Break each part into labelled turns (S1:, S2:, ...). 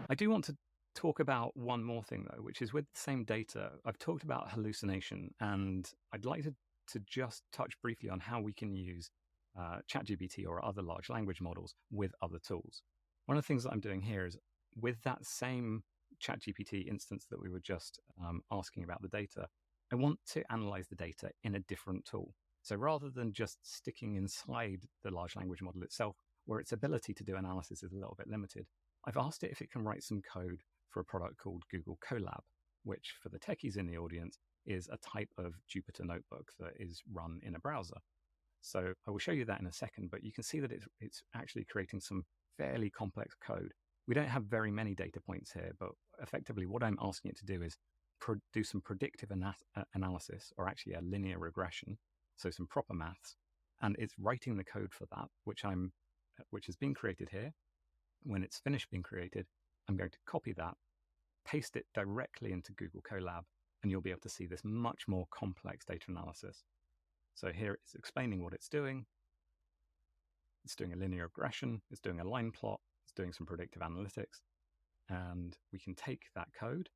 S1: I do want to talk about one more thing, though, which is with the same data. I've talked about hallucination, and I'd like to just touch briefly on how we can use ChatGPT or other large language models with other tools. One of the things that I'm doing here is with that same ChatGPT instance that we were just asking about the data, I want to analyze the data in a different tool. So rather than just sticking inside the large language model itself, where its ability to do analysis is a little bit limited, I've asked it if it can write some code for a product called Google Colab, which for the techies in the audience is a type of Jupyter notebook that is run in a browser. So I will show you that in a second, but you can see that it's actually creating some fairly complex code. We don't have very many data points here, but effectively what I'm asking it to do is do some predictive analysis, or actually a linear regression, so some proper maths, and it's writing the code for that, which has been created here. When it's finished being created, I'm going to copy that, paste it directly into Google Colab, and you'll be able to see this much more complex data analysis. So here it's explaining what it's doing. It's doing a linear regression, it's doing a line plot, it's doing some predictive analytics, and we can take that code,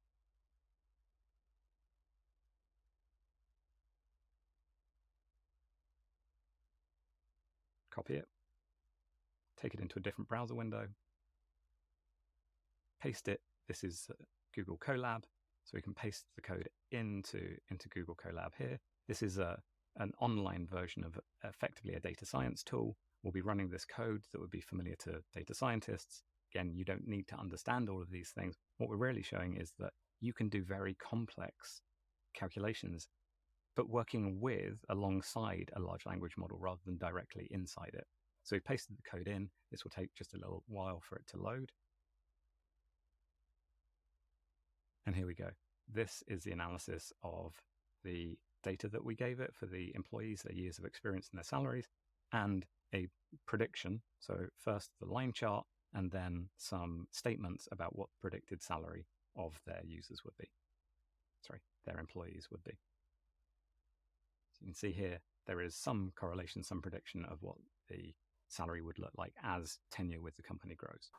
S1: copy it, take it into a different browser window, paste it. This is Google Colab, so we can paste the code into Google Colab here. This is an online version of effectively a data science tool. We'll be running this code that would be familiar to data scientists. Again, you don't need to understand all of these things. What we're really showing is that you can do very complex calculations, but working alongside a large language model rather than directly inside it. So we pasted the code in. This will take just a little while for it to load. And here we go. This is the analysis of the data that we gave it for the employees, their years of experience and their salaries, and a prediction. So first the line chart, and then some statements about what predicted salary of their users would be. Sorry, their employees would be. So you can see here, there is some correlation, some prediction of what the salary would look like as tenure with the company grows.